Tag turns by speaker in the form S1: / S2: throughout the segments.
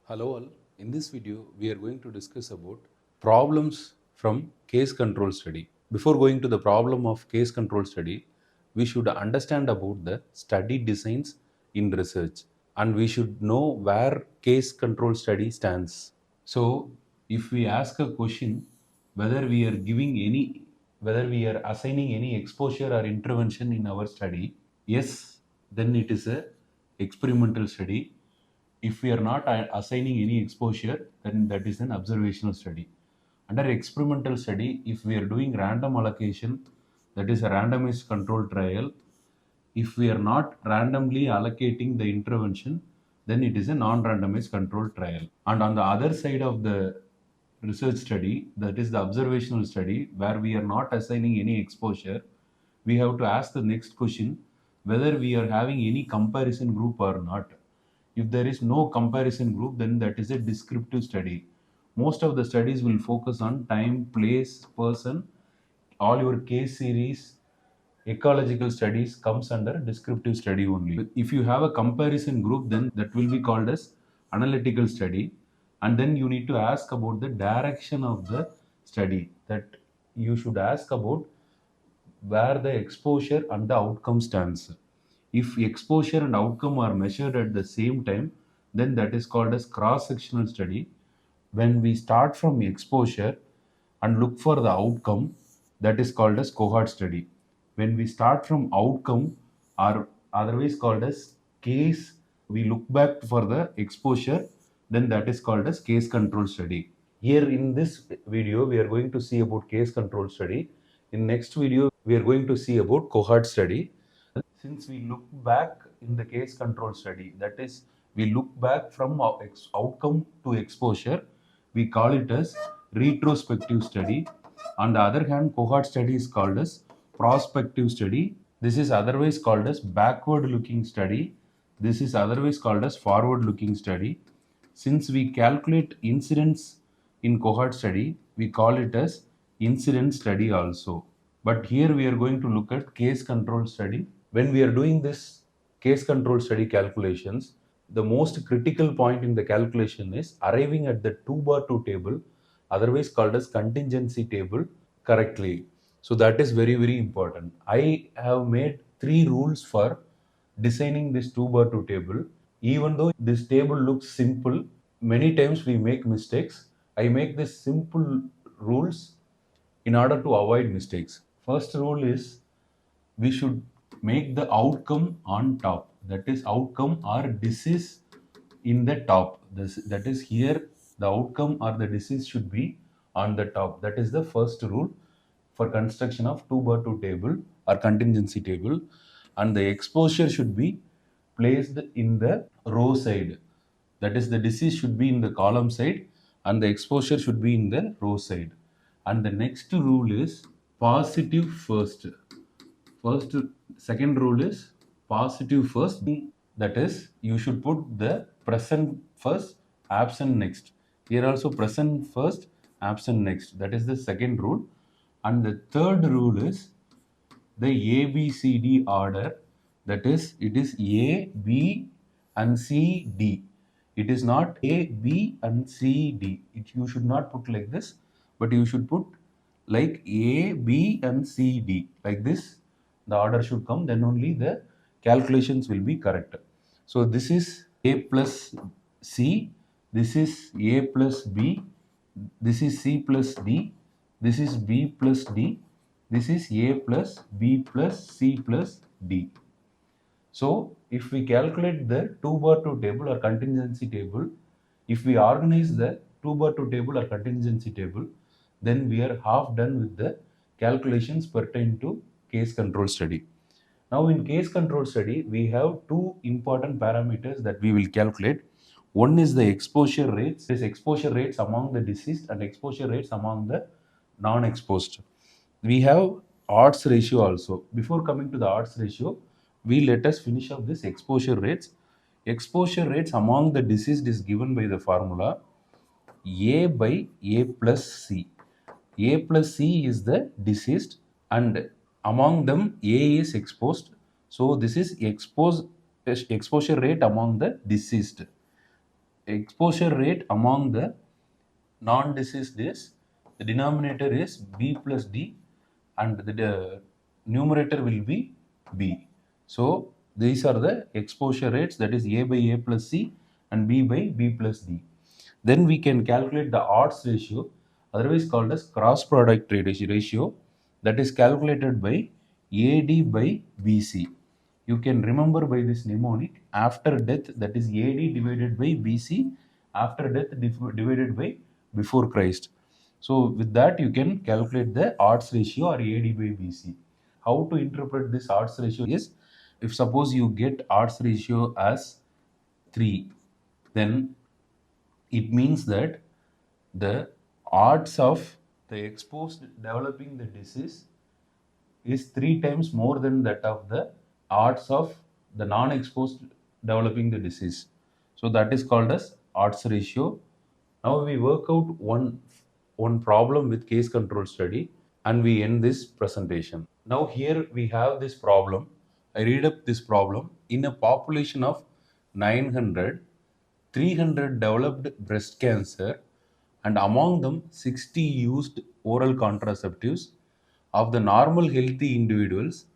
S1: Hello all. In this video, we are going to discuss about problems from case control study. Before going to the problem of case control study, we should understand about the study designs in research and we should know where case control study stands. So, if we ask a question whether we are whether we are assigning any exposure or intervention in our study, yes, then it is a experimental study. If we are not assigning any exposure, then that is an observational study. Under experimental study, if we are doing random allocation, that is a randomized control trial. If we are not randomly allocating the intervention, then it is a non-randomized control trial. And on the other side of the research study, that is the observational study, where we are not assigning any exposure, we have to ask the next question whether we are having any comparison group or not. If there is no comparison group, then that is a descriptive study. Most of the studies will focus on time, place, person. All your case series, ecological studies comes under descriptive study only. If you have a comparison group, then that will be called as analytical study. And then you need to ask about the direction of the study. That you should ask about where the exposure and the outcome stands. If exposure and outcome are measured at the same time, then that is called as cross-sectional study. When we start from exposure and look for the outcome, that is called as cohort study. When we start from outcome, or otherwise called as case, we look back for the exposure, then that is called as case control study. Here in this video, we are going to see about case control study. In next video, we are going to see about cohort study. Since we look back in the case control study, that is, we look back from outcome to exposure, we call it as retrospective study. On the other hand, cohort study is called as prospective study. This is otherwise called as backward looking study. This is otherwise called as forward looking study. Since we calculate incidence in cohort study, we call it as incidence study also. But here we are going to look at case control study. When we are doing this case control study calculations, the most critical point in the calculation is arriving at the 2 bar 2 table, otherwise called as contingency table, correctly. So that is very, very important. I have made 3 rules for designing this 2 bar 2 table. Even though this table looks simple, many times we make mistakes. I make this simple rules in order to avoid mistakes. First rule is we should make the outcome on top. That is outcome or disease in the top. That is here the outcome or the disease should be on the top. That is the first rule for construction of 2 bar 2 table or contingency table. And the exposure should be placed in the row side. That is, the disease should be in the column side and the exposure should be in the row side. And the next rule is positive first. Second rule is positive first. That is, you should put the present first, absent next. Here also present first, absent next. That is the second rule. And the third rule is the ABCD order. That is, it is A, B, and C, D. It is not A, B, and C, D. You should not put like this, but you should put like A, B, and C, D. Like this, the order should come, then only the calculations will be correct. So this is A plus C, this is A plus B, this is C plus D, this is B plus D, this is A plus B plus C plus D. So if we calculate the 2 bar 2 table or contingency table, if we organize the 2 bar 2 table or contingency table, then we are half done with the calculations pertain to case control study. Now in case control study, we have 2 important parameters that we will calculate. One is the exposure rates. This exposure rates among the deceased and exposure rates among the non-exposed. We have odds ratio also. Before coming to the odds ratio, let us finish up this exposure rates. Exposure rates among the deceased is given by the formula A by A plus C. A plus C is the deceased and among them A is exposed. So this is exposure rate among the deceased. exposure rate among the non-deceased is, the denominator is B plus D, and the numerator will be B. So these are the exposure rates, that is A by A plus C and B by B plus D. Then we can calculate the odds ratio, otherwise called as cross product ratio, that is calculated by AD by BC. You can remember by this mnemonic: after death, that is AD divided by BC, after death divided by before Christ. So with that you can calculate the odds ratio, or AD by BC. How to interpret this odds ratio is, if suppose you get odds ratio as 3, then it means that the odds of the exposed developing the disease is 3 times more than that of the odds of the non-exposed developing the disease. So that is called as odds ratio. Now we work out one problem with case control study, and we end this presentation. Now here we have this problem. I read up this problem. In a population of 900, 300 developed breast cancer, and among them 60 used oral contraceptives. Of the normal healthy individuals,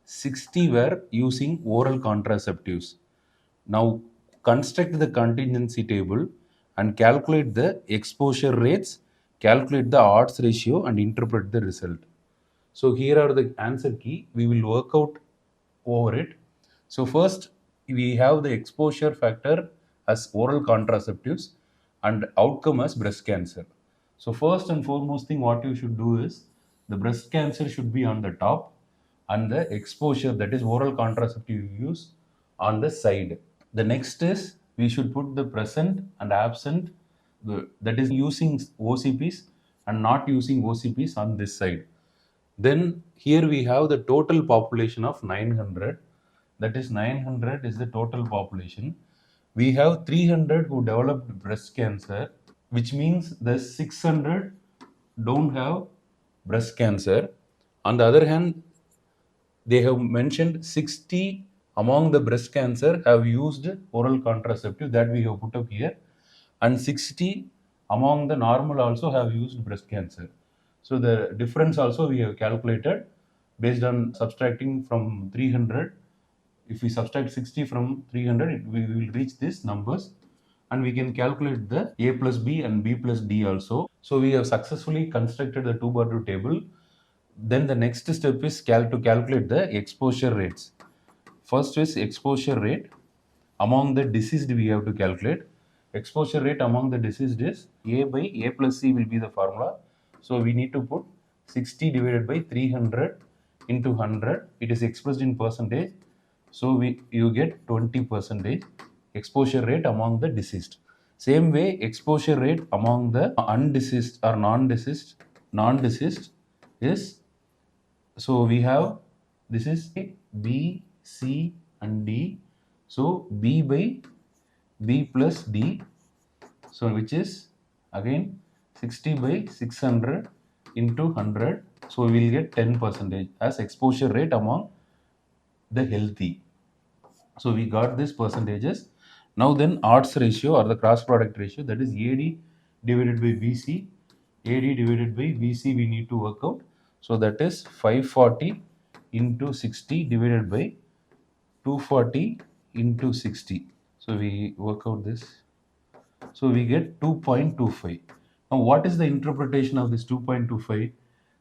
S1: 60 were using oral contraceptives. Now construct the contingency table and calculate the exposure rates, calculate the odds ratio, and interpret the result. So here are the answer key. We will work out over it. So first we have the exposure factor as oral contraceptives and outcome as breast cancer. So first and foremost thing what you should do is, the breast cancer should be on the top and the exposure, that is oral contraceptive use, on the side. The next is, we should put the present and absent, that is using OCPs and not using OCPs, on this side. Then here we have the total population of 900, that is 900 is the total population. We have 300 who developed breast cancer, which means the 600 don't have breast cancer. On the other hand, they have mentioned 60 among the breast cancer have used oral contraceptive, that we have put up here, and 60 among the normal also have used breast cancer. So the difference also we have calculated based on subtracting from 300. If we subtract 60 from 300, we will reach these numbers, and we can calculate the A plus B and B plus D also. So we have successfully constructed the 2 by 2 table. Then the next step is to calculate the exposure rates. First is exposure rate among the deceased, we have to calculate. Exposure rate among the deceased is A by A plus C will be the formula. So we need to put 60 divided by 300 into 100. It is expressed in percentage. So you get 20% exposure rate among the deceased. Same way, exposure rate among the undeceased or non-deceased is, so we have, this is A, B, C and D. So B by B plus D, so which is again 60 by 600 into 100. So we will get 10% as exposure rate among the healthy. So we got this percentages. Now then, odds ratio or the cross product ratio, that is AD divided by BC. AD divided by BC we need to work out. So that is 540 into 60 divided by 240 into 60. So we work out this. So we get 2.25. Now what is the interpretation of this 2.25?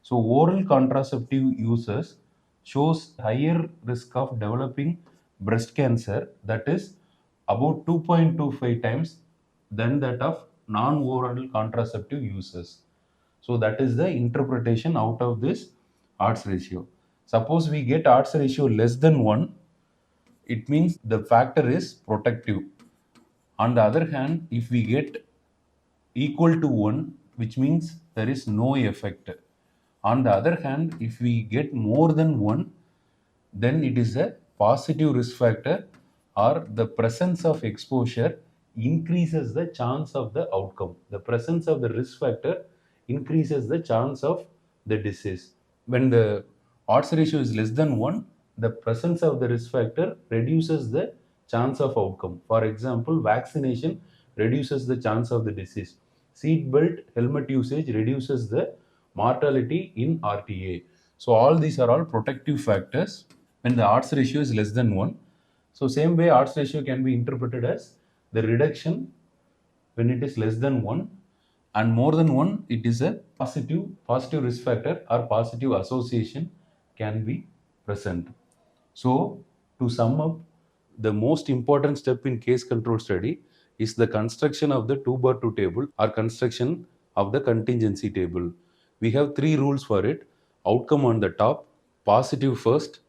S1: So oral contraceptive users shows higher risk of developing breast cancer, that is about 2.25 times than that of non-oral contraceptive users. So that is the interpretation out of this odds ratio. Suppose we get odds ratio less than 1, it means the factor is protective. On the other hand, if we get equal to 1, which means there is no effect. On the other hand, if we get more than 1, then it is a positive risk factor, or the presence of exposure increases the chance of the outcome. The presence of the risk factor increases the chance of the disease. When the odds ratio is less than 1, the presence of the risk factor reduces the chance of outcome. For example, vaccination reduces the chance of the disease. Seat belt helmet usage reduces the mortality in RTA. So all these are all protective factors when the odds ratio is less than 1. So same way odds ratio can be interpreted as the reduction when it is less than 1, and more than 1 it is a positive risk factor or positive association can be present. So to sum up, the most important step in case control study is the construction of the 2 bar 2 table or construction of the contingency table. We have three rules for it: outcome on the top, positive first,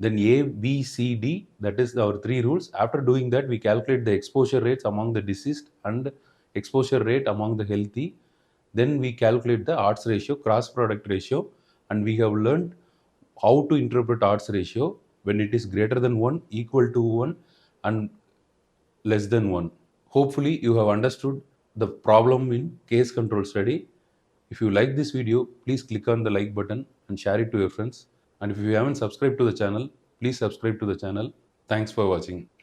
S1: then A, B, C, D. That is our three rules. After doing that, we calculate the exposure rates among the deceased and exposure rate among the healthy. Then we calculate the odds ratio, cross product ratio, and we have learned how to interpret odds ratio when it is greater than 1, equal to 1, and less than 1. Hopefully, you have understood the problem in case control study. If you like this video, please click on the like button and share it to your friends. And if you haven't subscribed to the channel, please subscribe to the channel. Thanks for watching.